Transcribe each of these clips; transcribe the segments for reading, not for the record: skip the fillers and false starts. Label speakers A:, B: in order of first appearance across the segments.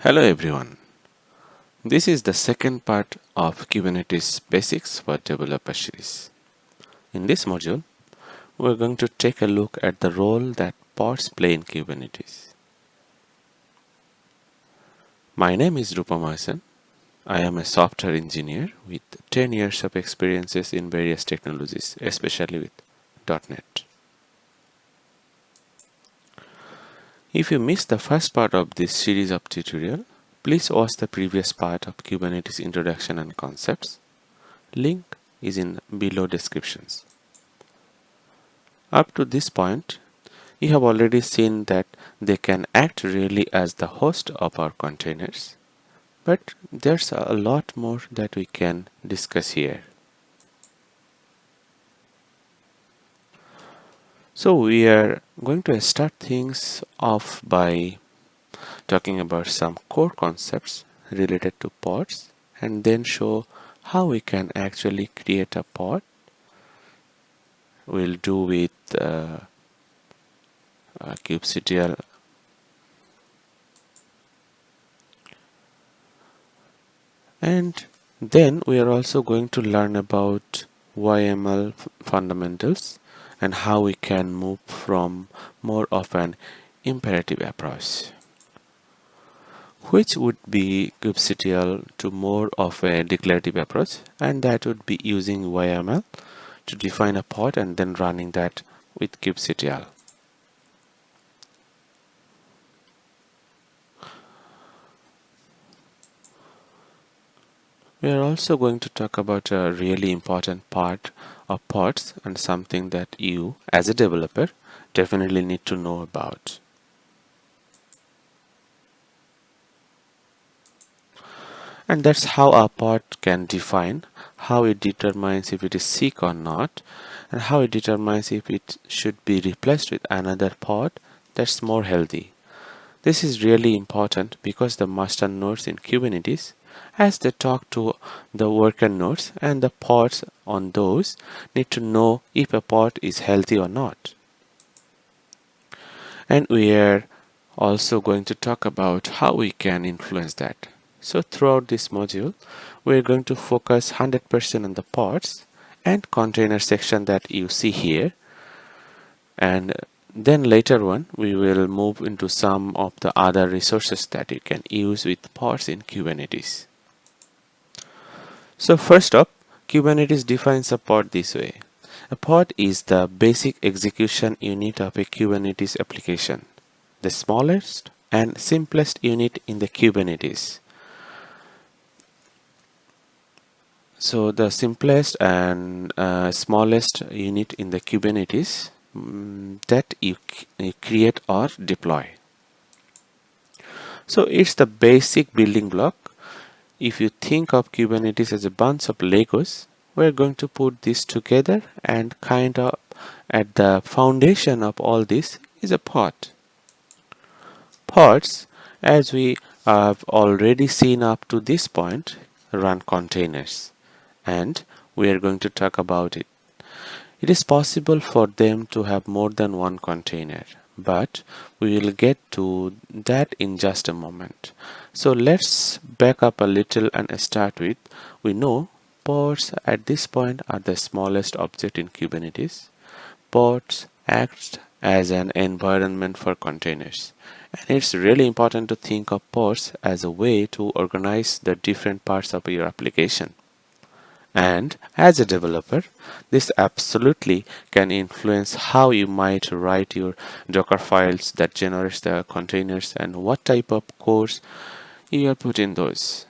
A: Hello everyone. This is the second part of Kubernetes Basics for Developer series. In this module, we're going to take a look at the role that pods play in Kubernetes. My name is Rupa Mahasan. I am a software engineer with 10 years of experiences in various technologies, especially with .NET. If you missed the first part of this series of tutorial, please watch the previous part of Kubernetes Introduction and Concepts. Link is in below descriptions. Up to this point, you have already seen that they can act really as the host of our containers, but there's a lot more that we can discuss here. So we are going to start things off by talking about some core concepts related to pods and then show how we can actually create a pod. We'll do with kubectl and then we are also going to learn about YAML fundamentals and how we can move from more of an imperative approach, which would be kubectl, to more of a declarative approach, and that would be using YAML to define a pod and then running that with kubectl. We are also going to talk about a really important part of pods and something that you, as a developer, definitely need to know about. And that's how a pod can define, how it determines if it is sick or not, and how it determines if it should be replaced with another pod that's more healthy. This is really important because the master nodes in Kubernetes, as they talk to the worker nodes, and the pods on those need to know if a pod is healthy or not. And we are also going to talk about how we can influence that. So throughout this module, we're going to focus 100% on the pods and container section that you see here. And then later on, we will move into some of the other resources that you can use with pods in Kubernetes. So first up, Kubernetes defines a pod this way. A pod is the basic execution unit of a Kubernetes application, the smallest and simplest unit in the Kubernetes. So the simplest and smallest unit in the Kubernetes that you create or deploy. So it's the basic building block. If you think of Kubernetes as a bunch of Legos, we're going to put this together, and kind of at the foundation of all this is a pod. Pods, as we have already seen up to this point, run containers, and we are going to talk about it. It is possible for them to have more than one container, but we will get to that in just a moment. So let's back up a little and start with, we know pods at this point are the smallest object in Kubernetes. Pods act as an environment for containers. And it's really important to think of pods as a way to organize the different parts of your application. And as a developer, this absolutely can influence how you might write your Docker files that generates the containers and what type of cores you are put in those.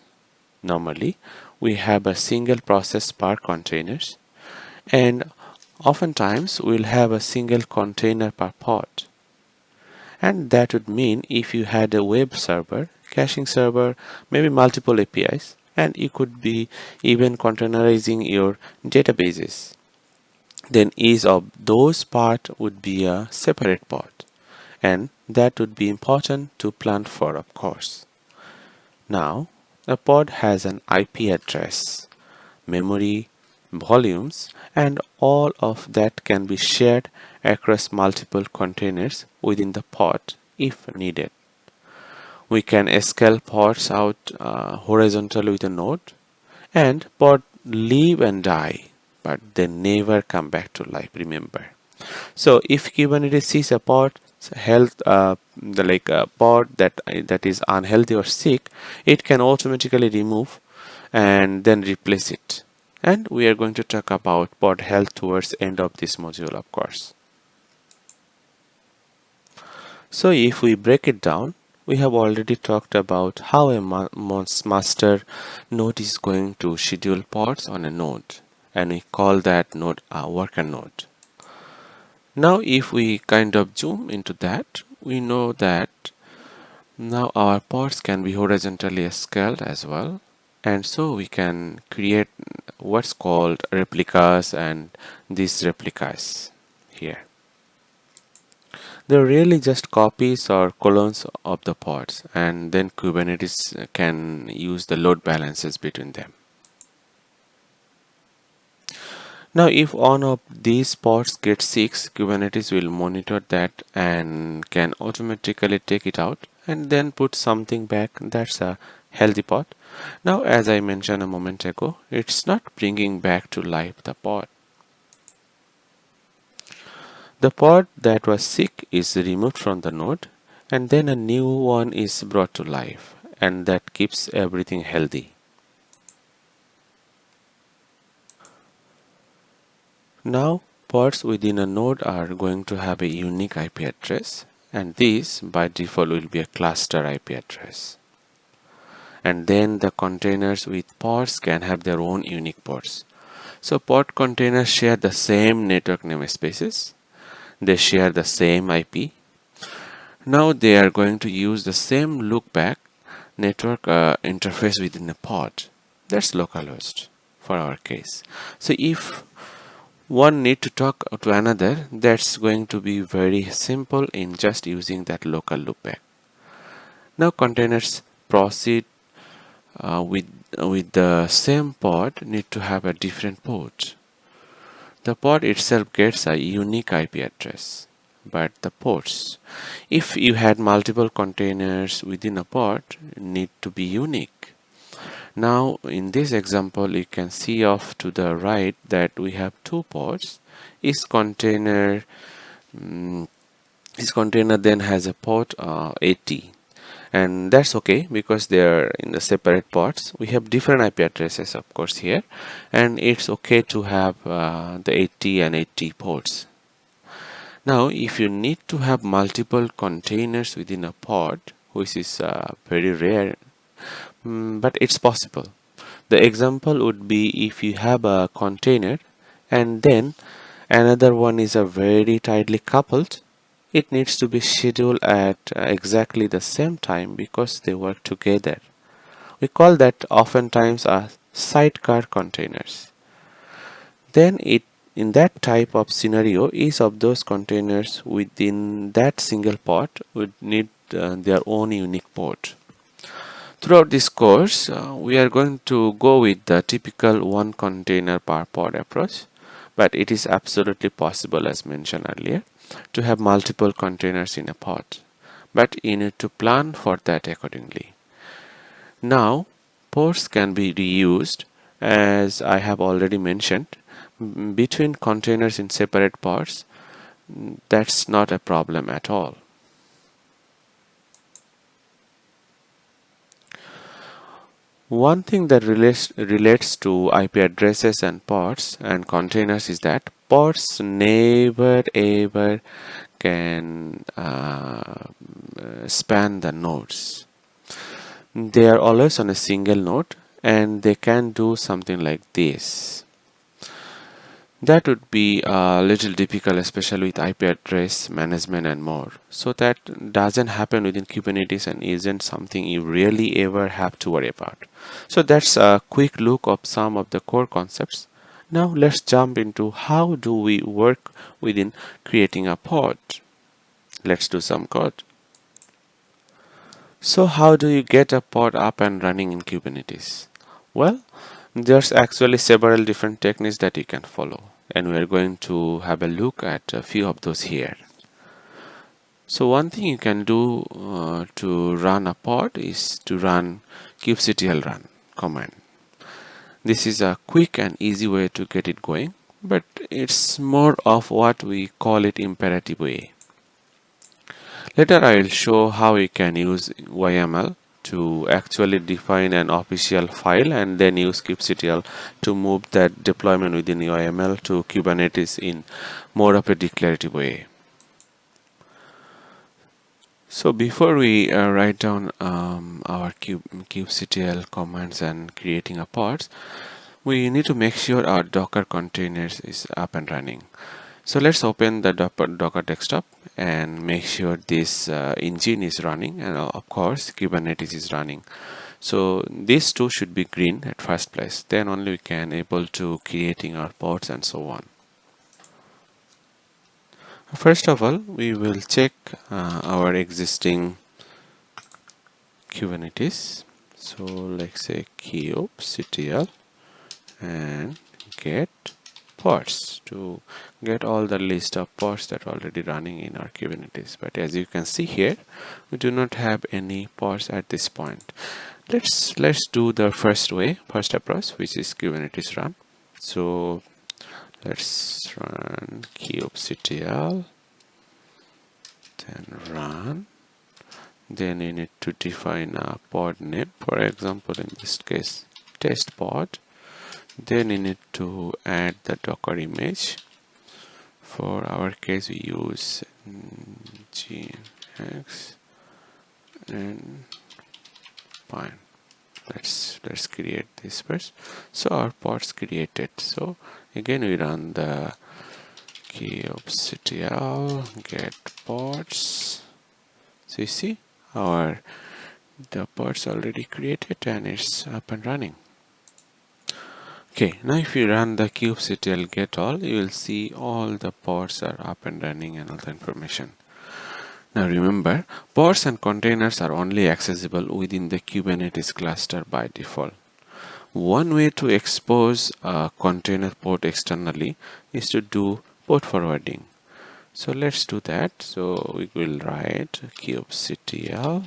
A: Normally, we have a single process per containers, and oftentimes we'll have a single container per pod. And that would mean if you had a web server, caching server, maybe multiple APIs, and you could be even containerizing your databases, then each of those parts would be a separate pod, and that would be important to plan for, of course. Now, a pod has an IP address, memory, volumes, and all of that can be shared across multiple containers within the pod if needed. We can scale pods out horizontally with a node, and pod live and die, but they never come back to life, remember. So if Kubernetes sees a pod health like a pod that is unhealthy or sick, it can automatically remove and then replace it. And we are going to talk about pod health towards end of this module, of course. So if we break it down, we have already talked about how a master node is going to schedule pods on a node, and we call that node a worker node. Now if we kind of zoom into that, we know that now our pods can be horizontally scaled as well, and so we can create what's called replicas, and these replicas here. They're really just copies or clones of the pods, and then Kubernetes can use the load balances between them. Now if one of these pods gets sick, Kubernetes will monitor that and can automatically take it out and then put something back that's a healthy pod. Now as I mentioned a moment ago, it's not bringing back to life the pod. The pod that was sick is removed from the node, and then a new one is brought to life, and that keeps everything healthy. Now pods within a node are going to have a unique IP address, and this by default will be a cluster IP address. And then the containers with pods can have their own unique pods. So pod containers share the same network namespaces. They share the same IP. Now they are going to use the same loopback network interface within a pod. That's localhost for our case. So if one need to talk to another, that's going to be very simple in just using that local loopback. Now containers proceed with the same pod need to have a different port. The pod itself gets a unique IP address, but the ports, if you had multiple containers within a pod, need to be unique. Now in this example, you can see off to the right that we have two pods. Each container then has a port 80, and that's okay because they are in the separate pods. We have different IP addresses, of course, here, and it's okay to have the 80 and 80 ports. Now if you need to have multiple containers within a pod, which is very rare, but it's possible. The example would be if you have a container and then another one is a very tightly coupled, it needs to be scheduled at exactly the same time because they work together. We call that oftentimes as sidecar containers. Then in that type of scenario, each of those containers within that single pod would need their own unique port. Throughout this course, we are going to go with the typical one container per pod approach, but it is absolutely possible, as mentioned earlier, to have multiple containers in a pod, but you need to plan for that accordingly. Now ports can be reused, as I have already mentioned, between containers in separate pods. That's not a problem at all. One thing that relates to IP addresses and pods and containers is that pods never ever can span the nodes. They are always on a single node, and they can do something like this. That would be a little difficult, especially with IP address management and more. So that doesn't happen within Kubernetes and isn't something you really ever have to worry about. So that's a quick look of some of the core concepts. Now let's jump into how do we work within creating a pod. Let's do some code. So how do you get a pod up and running in Kubernetes? Well, there's actually several different techniques that you can follow, and we're going to have a look at a few of those here. So one thing you can do to run a pod is to run kubectl run command. This is a quick and easy way to get it going, but it's more of what we call it imperative way. Later I will show how we can use YAML to actually define an official file and then use kubectl to move that deployment within YAML to Kubernetes in more of a declarative way. So before we write down our kubectl commands and creating a pods, we need to make sure our Docker containers is up and running. So let's open the Docker desktop and make sure this engine is running, and of course Kubernetes is running. So these two should be green at first place, then only we can able to creating our pods and so on. First of all, we will check our existing Kubernetes. So let's say kubectl and get pods to get all the list of pods that are already running in our Kubernetes. But as you can see here, we do not have any pods at this point. Let's do the first approach, which is Kubernetes run. So let's run kubectl, then run. Then you need to define a pod name, for example in this case test pod. Then you need to add the Docker image. For our case we use gx and fine. Let's create this first. So our pods created. So again we run the kubectl get pods. So you see the pods already created and it's up and running. Okay, now if you run the kubectl get all, you will see all the pods are up and running and all the information. Now remember, pods and containers are only accessible within the Kubernetes cluster by default. One way to expose a container port externally is to do port forwarding. So let's do that. So we will write kubectl,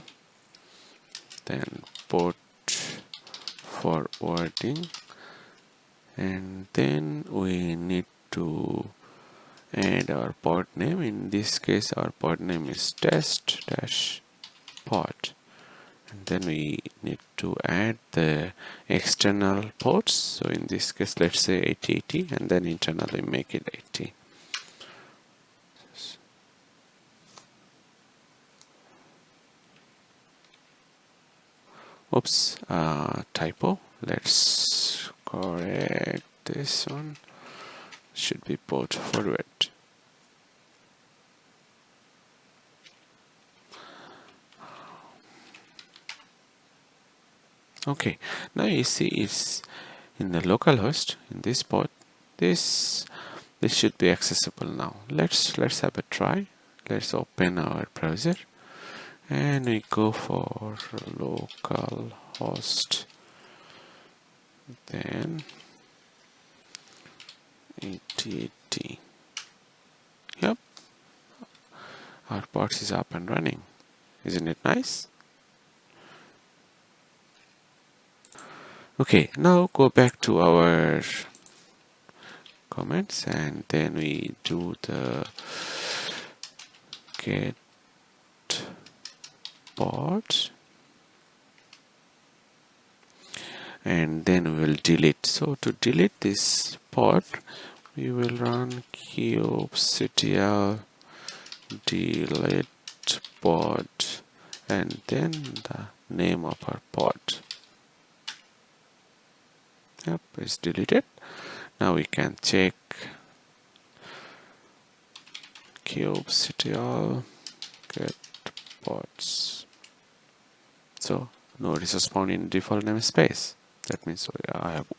A: then port forwarding, and then we need to add our pod name. In this case our pod name is test-pod, and then we need to add the external ports. So in this case let's say 8080, and then internally make it 80. Oops, typo. Let's correct this one. Should be port forward. Okay, now you see it's in the localhost in this port. This should be accessible now. Let's have a try. Let's open our browser and we go for localhost, then 8080. Yep, our pods is up and running. Isn't it nice? Okay, now go back to our comments and then we do the get pods and then we will delete. So to delete this pod, we will run kubectl delete pod and then the name of our pod. Yep, it's deleted. Now we can check kubectl get pods. So no resource found in default namespace. That means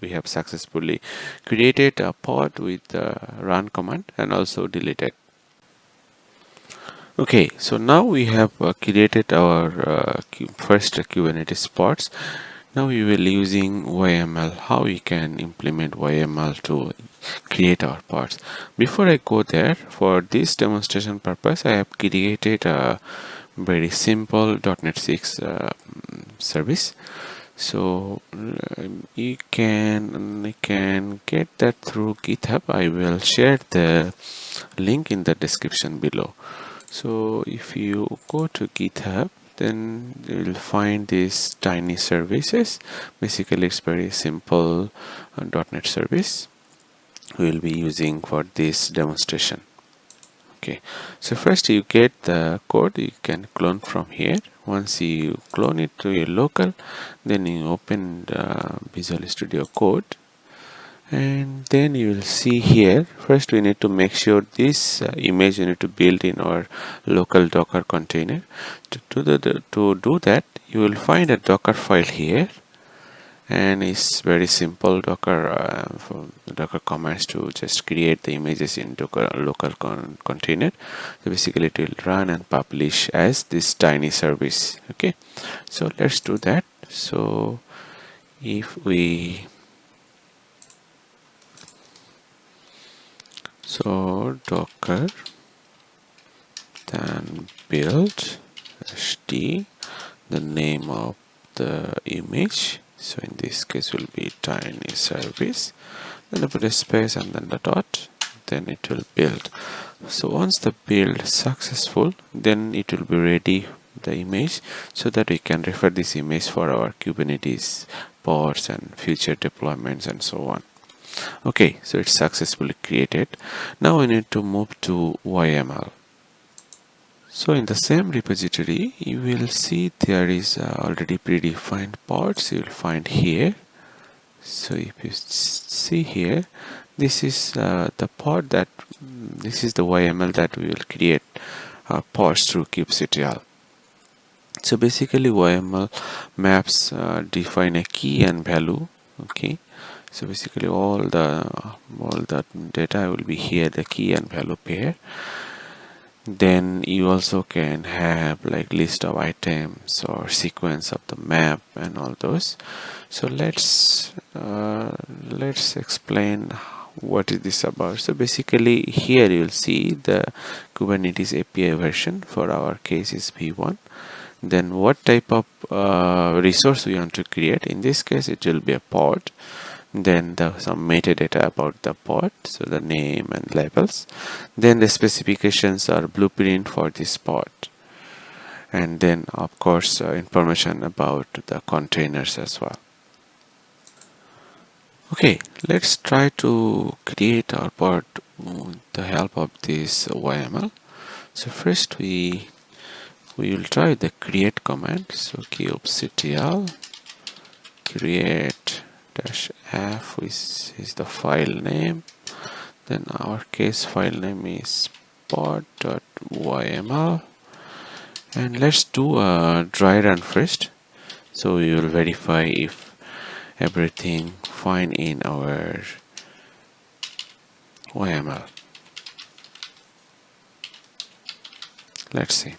A: we have successfully created a pod with the run command and also deleted. Okay, so now we have created our first Kubernetes pods. Now we will using YAML, how we can implement YAML to create our parts. Before I go there, for this demonstration purpose, I have created a very simple .NET 6 service. So you can get that through GitHub. I will share the link in the description below. So if you go to GitHub, then you will find these tiny services. Basically it's very simple .NET service we will be using for this demonstration. Okay, so first you get the code, you can clone from here. Once you clone it to your local, then you open the Visual Studio Code, and then you will see here, first we need to make sure this image you need to build in our local Docker container. To do that, you will find a Docker file here, and it's very simple Docker commands to just create the images in Docker local container. So basically it will run and publish as this tiny service. Okay, so let's do that. So if we docker then build ht, the name of the image, so in this case will be tiny service, then I put a space and then the dot, then it will build. So once the build successful, then it will be ready the image, so that we can refer this image for our Kubernetes pods and future deployments and so on. Okay, so it's successfully created. Now we need to move to YAML. So in the same repository, you will see there is already predefined pods you will find here. So if you see here, this is the pod that this is the YAML that we will create pods through kubectl. So basically YAML maps define a key and value. Okay, so basically all the data will be here, the key and value pair. Then you also can have like list of items or sequence of the map and all those. So let's explain what is this about. So basically here you will see the Kubernetes API version, for our case is v1. Then what type of resource we want to create. In this case it will be a pod. Then some metadata about the pod, so the name and labels. Then the specifications are blueprint for this pod, and then of course information about the containers as well. Okay, let's try to create our pod with the help of this YAML. So first we will try the create command. So kubectl create -f is the file name, then our case file name is pod.yml, and let's do a dry run first, so we will verify if everything fine in our YAML. Let's see.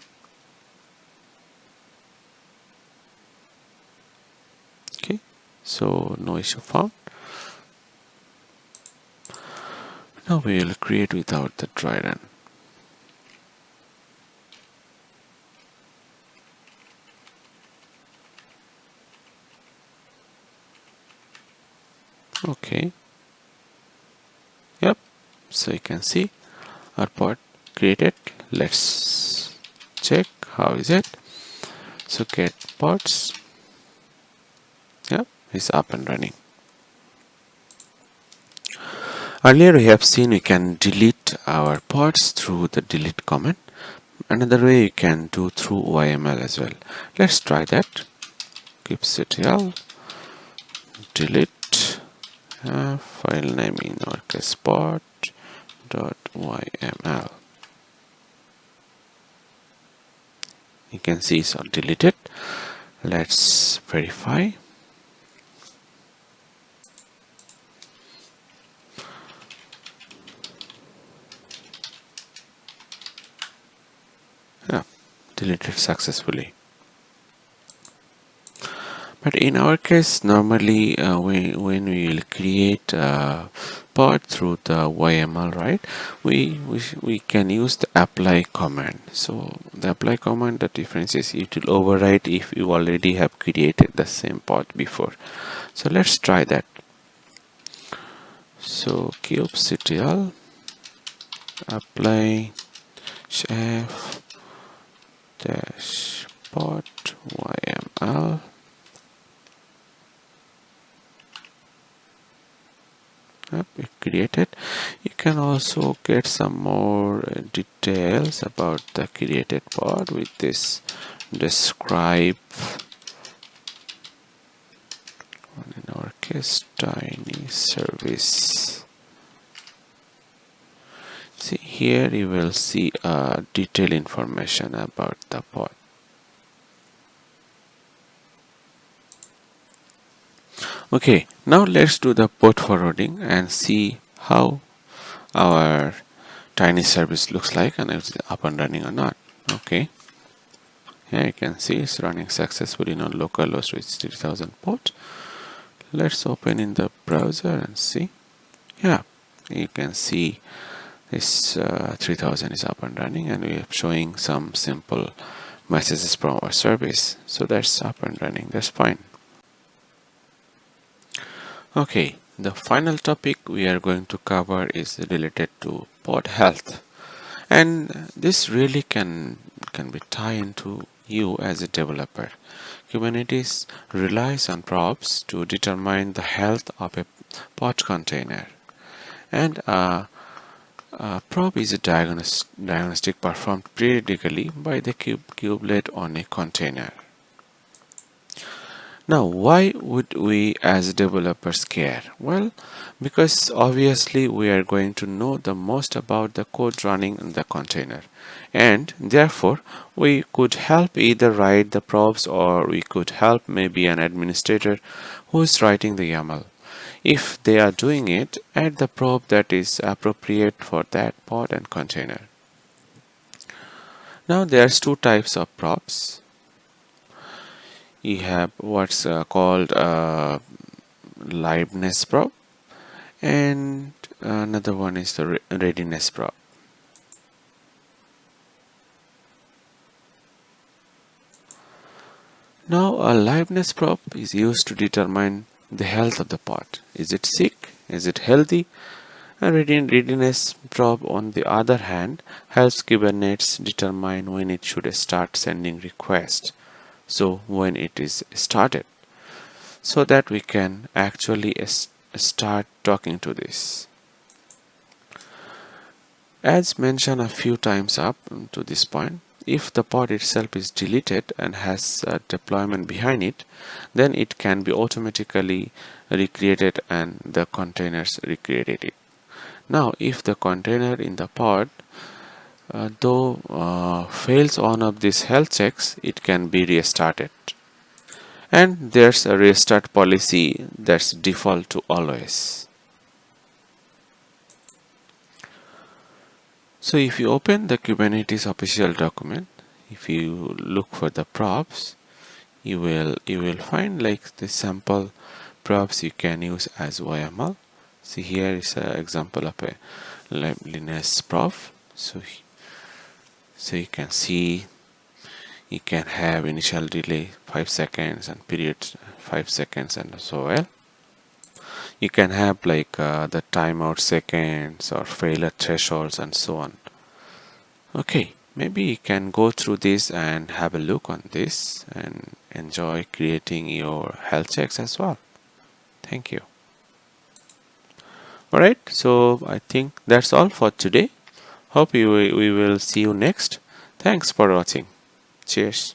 A: Okay, so no issue found. Now we will create without the dry run. Okay, yep, so you can see our pod created. Let's check how is it. So get pods, yep, it's up and running. Earlier we have seen we can delete our pods through the delete command. Another way you can do through YAML as well. Let's try that. kubectl delete file name in our case pod.yml. You can see it's all deleted. Let's verify. Yeah, deleted successfully. But in our case, normally when we will create a pod through the YAML, right, we can use the apply command. So the apply command, the difference is it will overwrite if you already have created the same pod before. So let's try that. So kubectl apply chef dash pod YAML. Yep, we created. You can also get some more details about the created pod with this describe in our case tiny service. See here you will see detailed information about the pod. Okay, now let's do the port forwarding and see how our tiny service looks like and if it's up and running or not. Okay, here you can see it's running successfully on localhost with 3000 port. Let's open in the browser and see. Yeah, you can see this 3000 is up and running, and we are showing some simple messages from our service. So that's up and running, that's fine. Okay, the final topic we are going to cover is related to pod health, and this really can be tied into you as a developer. Kubernetes relies on props to determine the health of a pod container, and a prop is a diagnostic performed periodically by the kubelet on a container. Now, why would we as developers care? Well, because obviously we are going to know the most about the code running in the container, and therefore we could help either write the props, or we could help maybe an administrator who is writing the YAML. If they are doing it, add the prop that is appropriate for that pod and container. Now there's two types of props. You have what's called liveness prop, and another one is the readiness prop. Now a liveness prop is used to determine the health of the pod. Is it sick? Is it healthy? A readiness prop, on the other hand, helps Kubernetes determine when it should start sending requests. So when it is started, so that we can actually start talking to this. As mentioned a few times up to this point, if the pod itself is deleted and has a deployment behind it, then it can be automatically recreated and the containers recreated it. Now if the container in the pod though fails one of these health checks, it can be restarted. And there's a restart policy that's default to always. So if you open the Kubernetes official document, if you look for the props, you will find like the sample props you can use as YAML. See, here is an example of a liveness prop. So you can see you can have initial delay 5 seconds and period 5 seconds and so well. You can have like the timeout seconds or failure thresholds and so on. Okay, maybe you can go through this and have a look on this and enjoy creating your health checks as well. Thank you. Alright, so I think that's all for today. Hope we will see you next. Thanks for watching. Cheers.